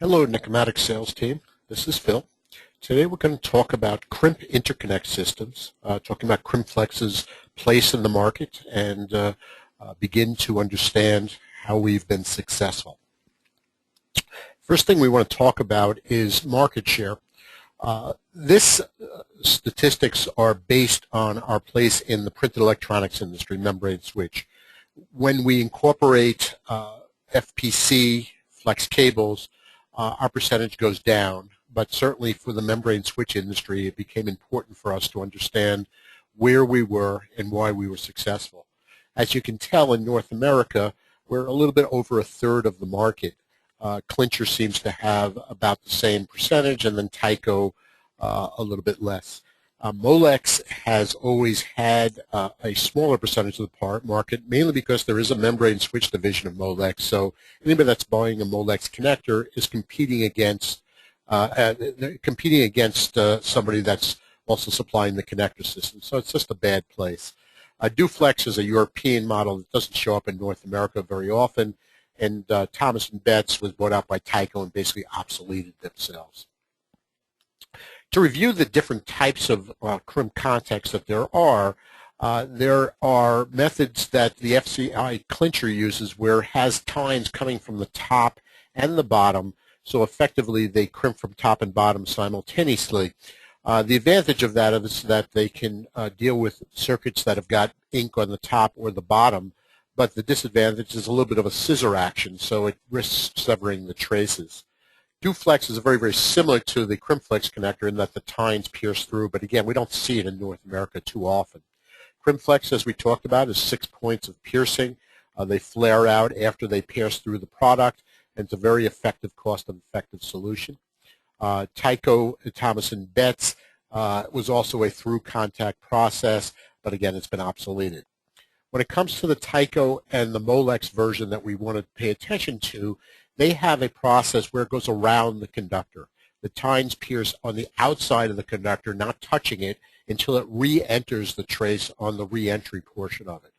Hello, Interconnect sales team. This is Phil. Today we're going to talk about Crimp interconnect systems, talking about Crimpflex's place in the market, and begin to understand how we've been successful. First thing we want to talk about is market share. This statistics are based on our place in the printed electronics industry, membrane switch. When we incorporate FPC, flex cables, our percentage goes down, but certainly for the membrane switch industry, it became important for us to understand where we were and why we were successful. As you can tell, in North America, we're a little bit over a third of the market. Clincher seems to have about the same percentage, and then Tyco a little bit less. Molex has always had a smaller percentage of the market, mainly because there is a membrane switch division of Molex. So anybody that's buying a Molex connector is competing against somebody that's also supplying the connector system. So it's just a bad place. Duflex is a European model that doesn't show up in North America very often, and Thomas & Betts was bought out by Tyco and basically obsoleted themselves. To review the different types of crimp contacts that there are methods that the FCI clincher uses where it has tines coming from the top and the bottom, so effectively they crimp from top and bottom simultaneously. The advantage of that is that they can deal with circuits that have got ink on the top or the bottom, but the disadvantage is a little bit of a scissor action, so it risks severing the traces. Duflex is very, very similar to the Crimpflex connector in that the tines pierce through, but again, we don't see it in North America too often. Crimpflex, as we talked about, is 6 points of piercing. They flare out after they pierce through the product, and it's a very effective, cost-effective solution. Tyco, Thomas & Betts was also a through contact process, but again, it's been obsoleted. When it comes to the Tyco and the Molex version that we want to pay attention to, they have a process where it goes around the conductor. The tines pierce on the outside of the conductor, not touching it, until it re-enters the trace on the re-entry portion of it.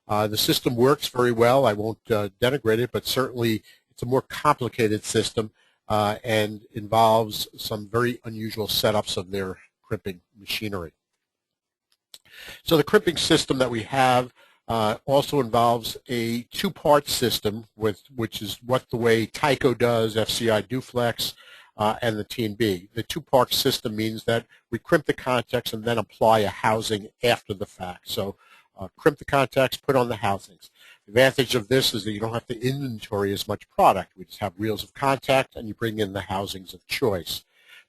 The system works very well. I won't denigrate it, but certainly it's a more complicated system and involves some very unusual setups of their crimping machinery. So the crimping system that we have also involves a two-part system, which is the way Tyco does, FCI Duflex, and the T&B. The two-part system means that we crimp the contacts and then apply a housing after the fact. So crimp the contacts, put on the housings. The advantage of this is that you don't have to inventory as much product. We just have reels of contact, and you bring in the housings of choice.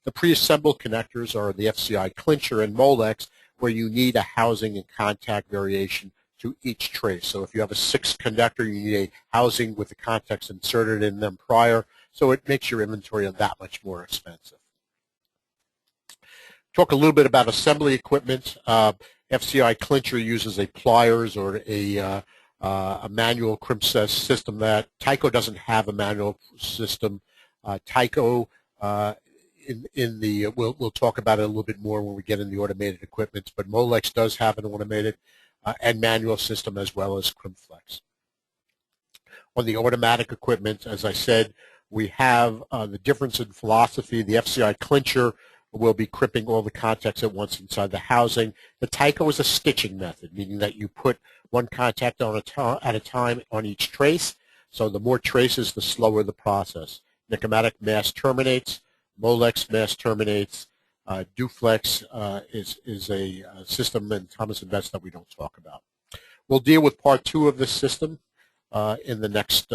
The pre-assembled connectors are the FCI Clincher and Molex, where you need a housing and contact variation to each trace. So if you have a 6 conductor, you need a housing with the contacts inserted in them prior, so it makes your inventory that much more expensive. Talk a little bit about assembly equipment. FCI Clincher uses a pliers or a manual crimp system. That Tyco doesn't have a manual system. Tyco we'll talk about it a little bit more when we get in the automated equipment, but Molex does have an automated and manual system as well as Crimpflex. On the automatic equipment, as I said, we have the difference in philosophy. The FCI Clincher will be crimping all the contacts at once inside the housing. The Tyco is a stitching method, meaning that you put one contact at a time on each trace. So the more traces, the slower the process. Interconnect mass terminates. Molex mass terminates. Duflex is a system in Thomas & Betts that we don't talk about. We'll deal with part 2 of this system in the next